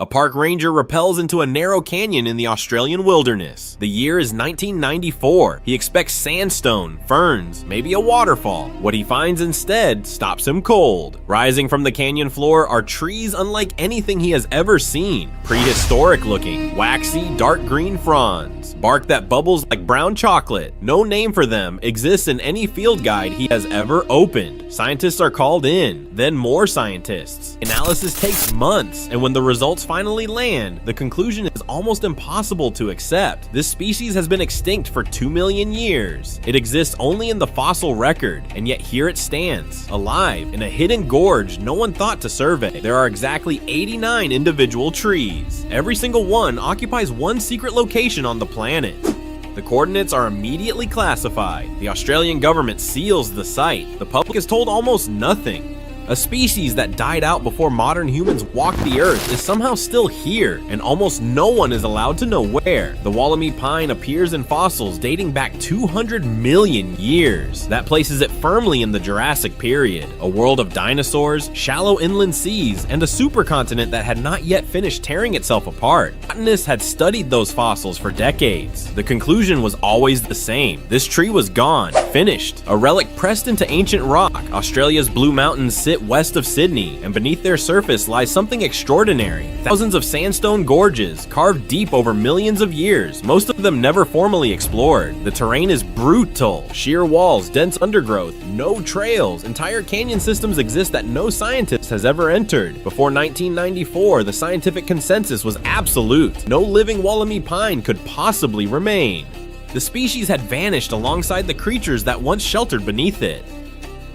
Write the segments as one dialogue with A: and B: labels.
A: A park ranger rappels into a narrow canyon in the Australian wilderness. The year is 1994. He expects sandstone, ferns, maybe a waterfall. What he finds instead stops him cold. Rising from the canyon floor are trees unlike anything he has ever seen. Prehistoric looking, waxy, dark green fronds. Bark that bubbles like brown chocolate. No name for them exists in any field guide he has ever opened. Scientists are called in, then more scientists. Analysis takes months, and when the results finally land, the conclusion is almost impossible to accept. This species has been extinct for 2 million years. It exists only in the fossil record, and yet here it stands, alive, in a hidden gorge no one thought to survey. There are exactly 89 individual trees. Every single one occupies one secret location on the planet. The coordinates are immediately classified. The Australian government seals the site. The public is told almost nothing. A species that died out before modern humans walked the earth is somehow still here, and almost no one is allowed to know where. The Wollemi pine appears in fossils dating back 200 million years. That places it firmly in the Jurassic period, a world of dinosaurs, shallow inland seas, and a supercontinent that had not yet finished tearing itself apart. Botanists had studied those fossils for decades. The conclusion was always the same. This tree was gone, finished, a relic pressed into ancient rock. Australia's Blue Mountains sit west of Sydney, and beneath their surface lies something extraordinary. Thousands of sandstone gorges, carved deep over millions of years, most of them never formally explored. The terrain is brutal. Sheer walls, dense undergrowth, no trails. Entire canyon systems exist that no scientist has ever entered. Before 1994, the scientific consensus was absolute. No living Wollemi pine could possibly remain. The species had vanished alongside the creatures that once sheltered beneath it.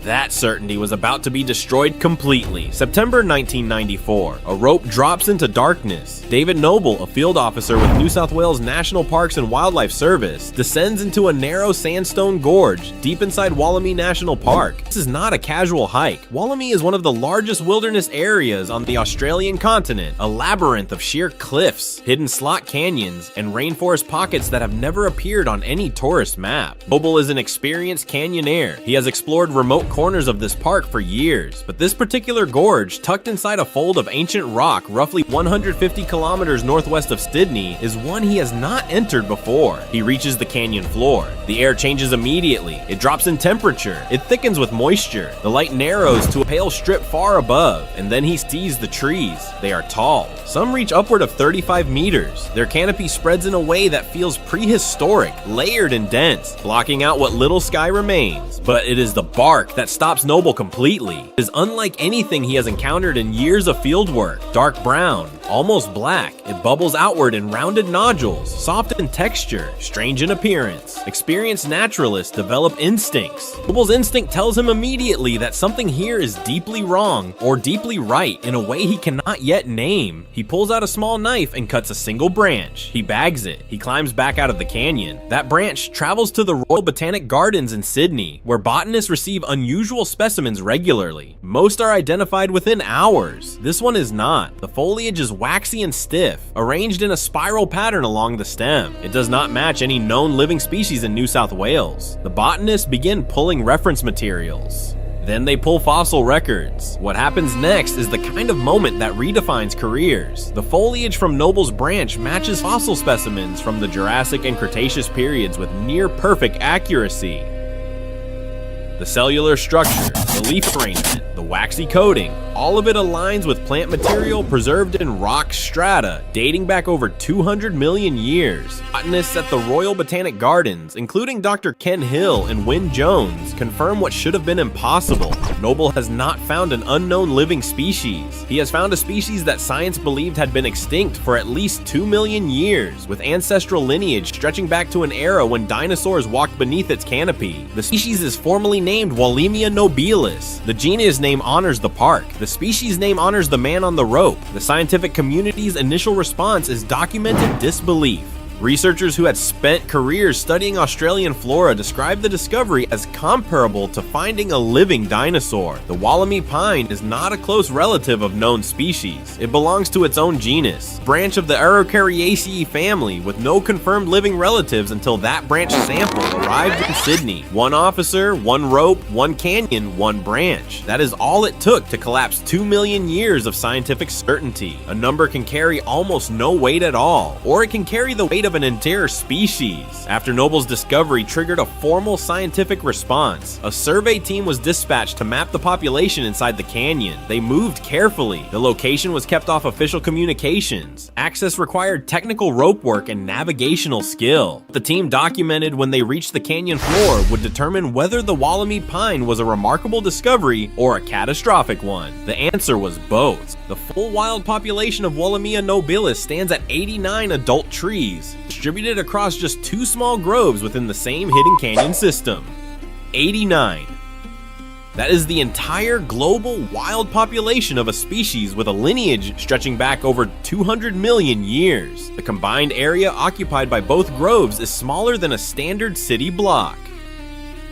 A: That certainty was about to be destroyed completely. September 1994, a rope drops into darkness. David Noble, a field officer with New South Wales National Parks and Wildlife Service, descends into a narrow sandstone gorge deep inside Wollemi National Park. This is not a casual hike. Wollemi is one of the largest wilderness areas on the Australian continent, a labyrinth of sheer cliffs, hidden slot canyons, and rainforest pockets that have never appeared on any tourist map. Noble is an experienced canyoneer. He has explored remote corners of this park for years, but this particular gorge, tucked inside a fold of ancient rock roughly 150 kilometers northwest of Sydney, is one he has not entered before. He reaches the canyon floor. The air changes immediately. It drops in temperature. It thickens with moisture. The light narrows to a pale strip far above, and then he sees the trees. They are tall. Some reach upward of 35 meters. Their canopy spreads in a way that feels prehistoric, layered and dense, blocking out what little sky remains. But it is the bark that stops Noble completely. It is unlike anything he has encountered in years of field work. Dark brown, almost black. It bubbles outward in rounded nodules, soft in texture, strange in appearance. Experienced naturalists develop instincts. Noble's instinct tells him immediately that something here is deeply wrong or deeply right in a way he cannot yet name. He pulls out a small knife and cuts a single branch. He bags it. He climbs back out of the canyon. That branch travels to the Royal Botanic Gardens in Sydney, where botanists receive unusual specimens regularly. Most are identified within hours. This one is not. The foliage is waxy and stiff, arranged in a spiral pattern along the stem. It does not match any known living species in New South Wales. The botanists begin pulling reference materials. Then they pull fossil records. What happens next is the kind of moment that redefines careers. The foliage from Noble's branch matches fossil specimens from the Jurassic and Cretaceous periods with near perfect accuracy. The cellular structure, the leaf arrangement, the waxy coating, all of it aligns with plant material preserved in rock strata dating back over 200 million years. Botanists at the Royal Botanic Gardens, including Dr. Ken Hill and Wynne Jones, confirm what should have been impossible. Noble has not found an unknown living species. He has found a species that science believed had been extinct for at least 2 million years, with ancestral lineage stretching back to an era when dinosaurs walked beneath its canopy. The species is formally named Wollemia nobilis. The genus name honors the park. The species name honors the man on the rope. The scientific community's initial response is documented disbelief. Researchers who had spent careers studying Australian flora described the discovery as comparable to finding a living dinosaur. The Wollemi pine is not a close relative of known species. It belongs to its own genus, branch of the Araucariaceae family, with no confirmed living relatives until that branch sample arrived in Sydney. One officer, one rope, one canyon, one branch. That is all it took to collapse 2 million years of scientific certainty. A number can carry almost no weight at all, or it can carry the weight of an entire species. After Noble's discovery triggered a formal scientific response. A survey team was dispatched to map the population inside the canyon. They moved carefully. The location was kept off official communications. Access required technical rope work and navigational skill. The team documented when they reached the canyon floor would determine whether the Wollemi pine was a remarkable discovery or a catastrophic one. The answer was both. The full wild population of Wollemia nobilis stands at 89 adult trees, distributed across just 2 small groves within the same hidden canyon system. 89. That is the entire global wild population of a species with a lineage stretching back over 200 million years. The combined area occupied by both groves is smaller than a standard city block.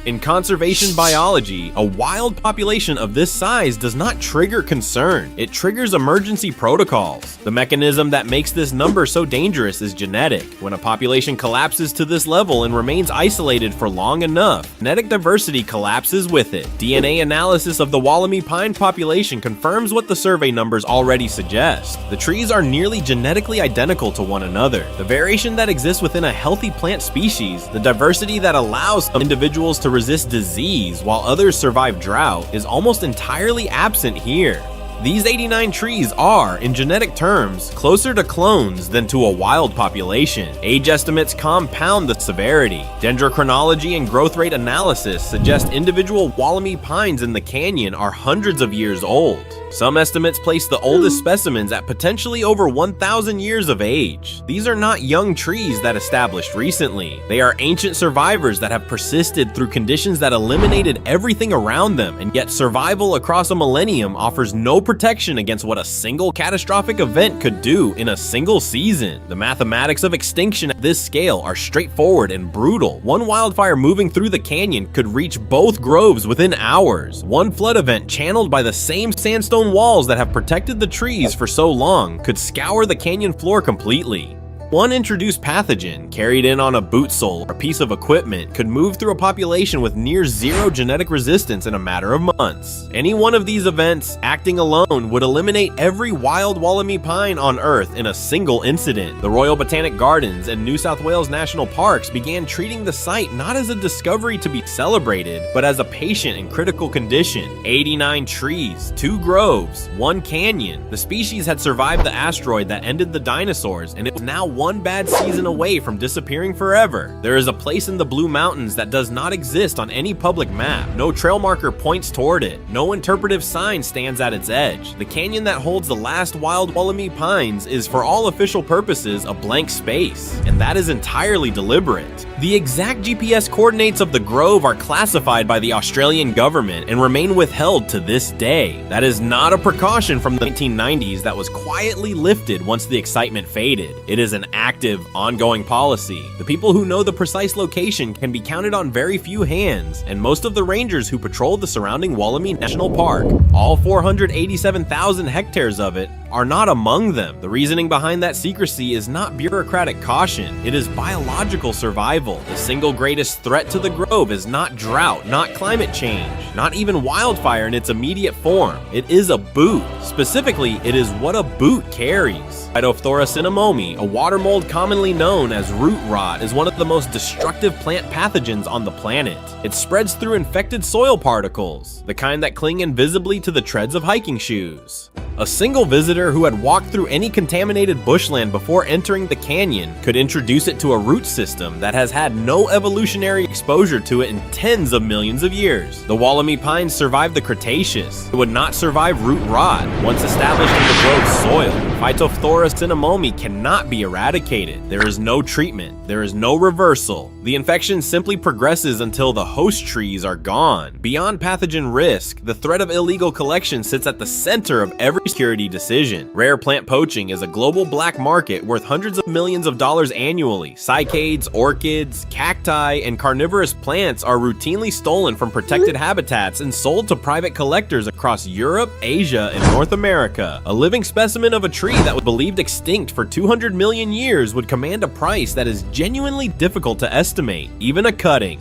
A: In conservation biology, a wild population of this size does not trigger concern. It triggers emergency protocols. The mechanism that makes this number so dangerous is genetic. When a population collapses to this level and remains isolated for long enough, genetic diversity collapses with it. DNA analysis of the Wollemi pine population confirms what the survey numbers already suggest. The trees are nearly genetically identical to one another. The variation that exists within a healthy plant species, the diversity that allows some individuals to resist disease while others survive drought, is almost entirely absent here. These 89 trees are, in genetic terms, closer to clones than to a wild population. Age estimates compound the severity. Dendrochronology and growth rate analysis suggest individual Wollemi pines in the canyon are hundreds of years old. Some estimates place the oldest specimens at potentially over 1,000 years of age. These are not young trees that established recently. They are ancient survivors that have persisted through conditions that eliminated everything around them, and yet survival across a millennium offers no protection against what a single catastrophic event could do in a single season. The mathematics of extinction at this scale are straightforward and brutal. One wildfire moving through the canyon could reach both groves within hours. One flood event channeled by the same sandstone walls that have protected the trees for so long could scour the canyon floor completely. One introduced pathogen, carried in on a boot sole or piece of equipment, could move through a population with near zero genetic resistance in a matter of months. Any one of these events, acting alone, would eliminate every wild Wollemi pine on Earth in a single incident. The Royal Botanic Gardens and New South Wales National Parks began treating the site not as a discovery to be celebrated, but as a patient in critical condition. 89 trees, 2 groves, 1 canyon. The species had survived the asteroid that ended the dinosaurs, and it was now one bad season away from disappearing forever. There is a place in the Blue Mountains that does not exist on any public map. No trail marker points toward it. No interpretive sign stands at its edge. The canyon that holds the last wild Wollemi pines is, for all official purposes, a blank space, and that is entirely deliberate. The exact GPS coordinates of the grove are classified by the Australian government and remain withheld to this day. That is not a precaution from the 1990s that was quietly lifted once the excitement faded. It is an active, ongoing policy. The people who know the precise location can be counted on very few hands, and most of the rangers who patrol the surrounding Wollemi National Park, all 487,000 hectares of it, are not among them. The reasoning behind that secrecy is not bureaucratic caution, it is biological survival. The single greatest threat to the grove is not drought, not climate change, not even wildfire in its immediate form. It is a boot. Specifically, it is what a boot carries. Phytophthora cinnamomi, a water mold commonly known as root rot, is one of the most destructive plant pathogens on the planet. It spreads through infected soil particles, the kind that cling invisibly to the treads of hiking shoes. A single visitor who had walked through any contaminated bushland before entering the canyon could introduce it to a root system that has had no evolutionary exposure to it in tens of millions of years. The Wollemi pines survived the Cretaceous. It would not survive root rot. Once established in the grove's soil, Phytophthora cinnamomi cannot be eradicated. There is no treatment. There is no reversal. The infection simply progresses until the host trees are gone. Beyond pathogen risk, the threat of illegal collection sits at the center of every security decision. Rare plant poaching is a global black market worth hundreds of millions of dollars annually. Cycads, orchids, cacti, and carnivorous plants are routinely stolen from protected habitats and sold to private collectors across Europe, Asia, and North America. A living specimen of a tree that was believed extinct for 200 million years would command a price that is genuinely difficult to estimate. Even a cutting,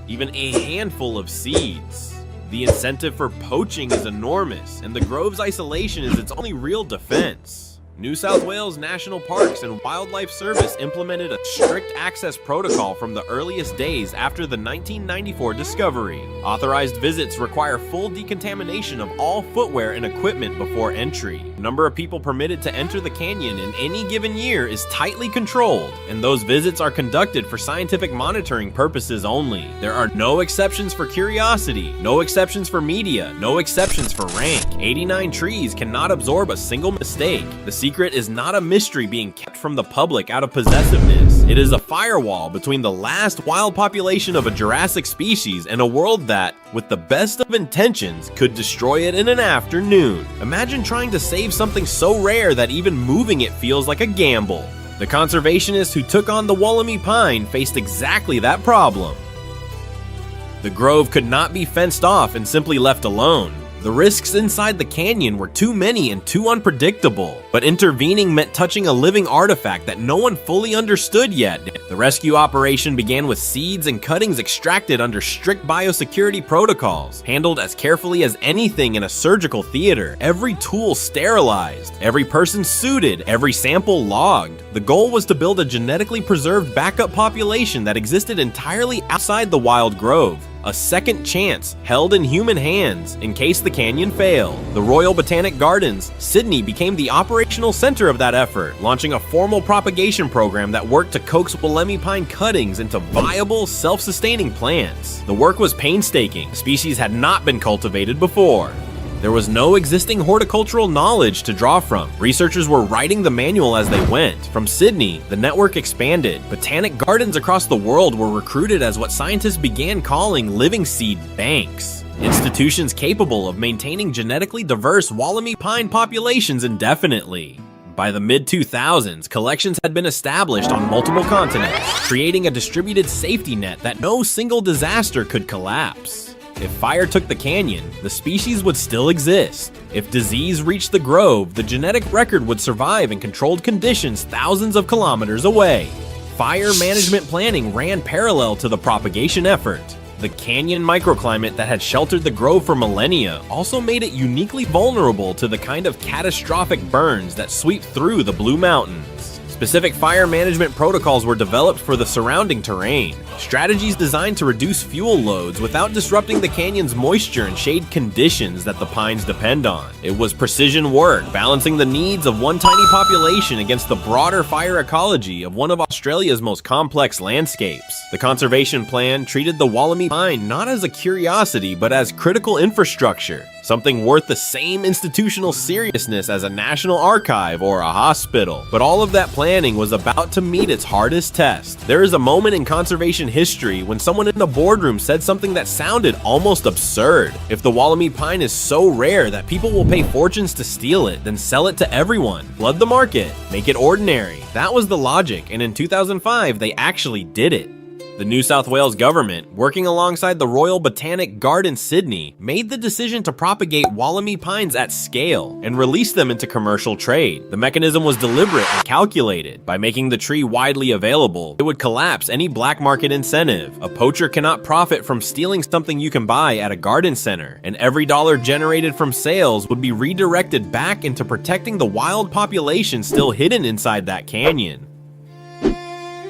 A: even a handful of seeds. The incentive for poaching is enormous, and the grove's isolation is its only real defense. New South Wales National Parks and Wildlife Service implemented a strict access protocol from the earliest days after the 1994 discovery. Authorized visits require full decontamination of all footwear and equipment before entry. The number of people permitted to enter the canyon in any given year is tightly controlled, and those visits are conducted for scientific monitoring purposes only. There are no exceptions for curiosity, no exceptions for media, no exceptions for rank. 89 trees cannot absorb a single mistake. The secret is not a mystery being kept from the public out of possessiveness. It is a firewall between the last wild population of a Jurassic species and a world that, with the best of intentions, could destroy it in an afternoon. Imagine trying to save something so rare that even moving it feels like a gamble. The conservationists who took on the Wollemi pine faced exactly that problem. The grove could not be fenced off and simply left alone. The risks inside the canyon were too many and too unpredictable, but intervening meant touching a living artifact that no one fully understood yet. The rescue operation began with seeds and cuttings extracted under strict biosecurity protocols, handled as carefully as anything in a surgical theater, every tool sterilized, every person suited, every sample logged. The goal was to build a genetically preserved backup population that existed entirely outside the wild grove. A second chance held in human hands in case the canyon failed. The Royal Botanic Gardens, Sydney became the operational center of that effort, launching a formal propagation program that worked to coax Wollemi pine cuttings into viable, self-sustaining plants. The work was painstaking. The species had not been cultivated before. There was no existing horticultural knowledge to draw from. Researchers were writing the manual as they went. From Sydney, the network expanded. Botanic gardens across the world were recruited as what scientists began calling living seed banks. Institutions capable of maintaining genetically diverse Wollemi pine populations indefinitely. By the mid-2000s, collections had been established on multiple continents, creating a distributed safety net that no single disaster could collapse. If fire took the canyon, the species would still exist. If disease reached the grove, the genetic record would survive in controlled conditions thousands of kilometers away. Fire management planning ran parallel to the propagation effort. The canyon microclimate that had sheltered the grove for millennia also made it uniquely vulnerable to the kind of catastrophic burns that sweep through the Blue Mountains. Specific fire management protocols were developed for the surrounding terrain, strategies designed to reduce fuel loads without disrupting the canyon's moisture and shade conditions that the pines depend on. It was precision work, balancing the needs of one tiny population against the broader fire ecology of one of Australia's most complex landscapes. The conservation plan treated the Wollemi pine not as a curiosity but as critical infrastructure, something worth the same institutional seriousness as a national archive or a hospital. But all of that planning was about to meet its hardest test. There is a moment in conservation history when someone in a boardroom said something that sounded almost absurd. If the Wollemi pine is so rare that people will pay fortunes to steal it, then sell it to everyone. Flood the market. Make it ordinary. That was the logic, and in 2005, they actually did it. The New South Wales government, working alongside the Royal Botanic Garden Sydney, made the decision to propagate Wollemi pines at scale and release them into commercial trade. The mechanism was deliberate and calculated. By making the tree widely available, it would collapse any black market incentive. A poacher cannot profit from stealing something you can buy at a garden center, and every dollar generated from sales would be redirected back into protecting the wild population still hidden inside that canyon.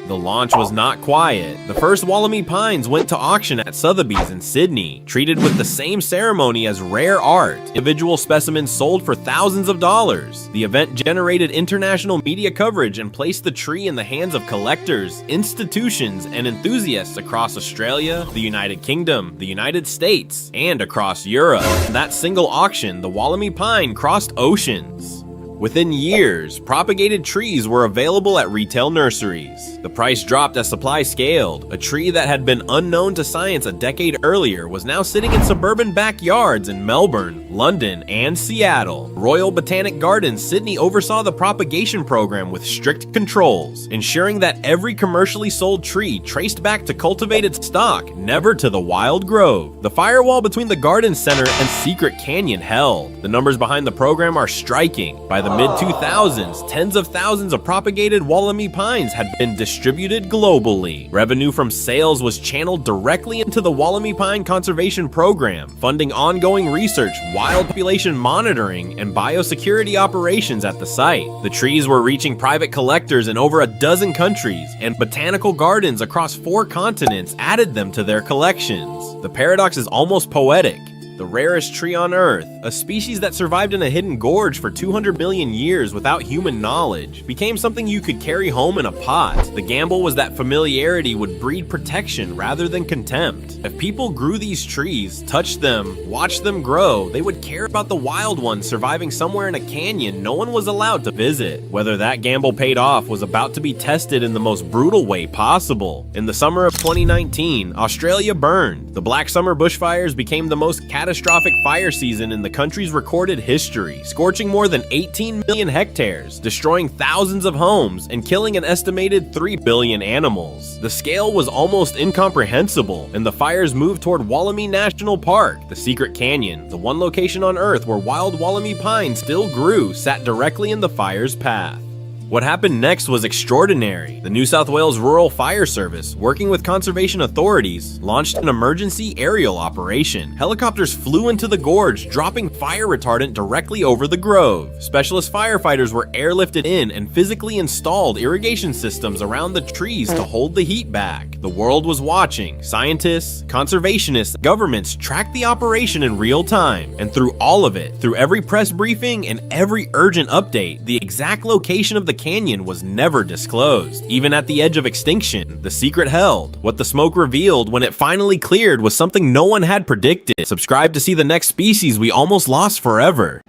A: The launch was not quiet. The first Wollemi pines went to auction at Sotheby's in Sydney, treated with the same ceremony as rare art. Individual specimens sold for thousands of dollars. The event generated international media coverage and placed the tree in the hands of collectors, institutions, and enthusiasts across Australia, the United Kingdom, the United States, and across Europe. In that single auction, the Wollemi pine crossed oceans. Within years, propagated trees were available at retail nurseries. The price dropped as supply scaled. A tree that had been unknown to science a decade earlier was now sitting in suburban backyards in Melbourne, London, and Seattle. Royal Botanic Gardens, Sydney oversaw the propagation program with strict controls, ensuring that every commercially sold tree traced back to cultivated stock, never to the wild grove. The firewall between the garden center and secret canyon held. The numbers behind the program are striking. By the mid-2000s, tens of thousands of propagated Wollemi pines had been distributed globally. Revenue from sales was channeled directly into the Wollemi Pine Conservation Program, funding ongoing research, wild population monitoring, and biosecurity operations at the site. The trees were reaching private collectors in over a dozen countries, and botanical gardens across 4 continents added them to their collections. The paradox is almost poetic. The rarest tree on Earth, a species that survived in a hidden gorge for 200 million years without human knowledge, became something you could carry home in a pot. The gamble was that familiarity would breed protection rather than contempt. If people grew these trees, touched them, watched them grow, they would care about the wild ones surviving somewhere in a canyon no one was allowed to visit. Whether that gamble paid off was about to be tested in the most brutal way possible. In the summer of 2019, Australia burned. The Black Summer bushfires became the most catastrophic fire season in the country's recorded history, scorching more than 18 million hectares, destroying thousands of homes, and killing an estimated 3 billion animals. The scale was almost incomprehensible, and the fires moved toward Wollemi National Park. The secret canyon, the one location on Earth where wild Wollemi pine still grew, sat directly in the fire's path. What happened next was extraordinary. The New South Wales Rural Fire Service, working with conservation authorities, launched an emergency aerial operation. Helicopters flew into the gorge, dropping fire retardant directly over the grove. Specialist firefighters were airlifted in and physically installed irrigation systems around the trees to hold the heat back. The world was watching. Scientists, conservationists, governments tracked the operation in real time. And through all of it, through every press briefing and every urgent update, the exact location of the canyon was never disclosed. Even at the edge of extinction, the secret held. What the smoke revealed when it finally cleared was something no one had predicted. Subscribe to see the next species we almost lost forever.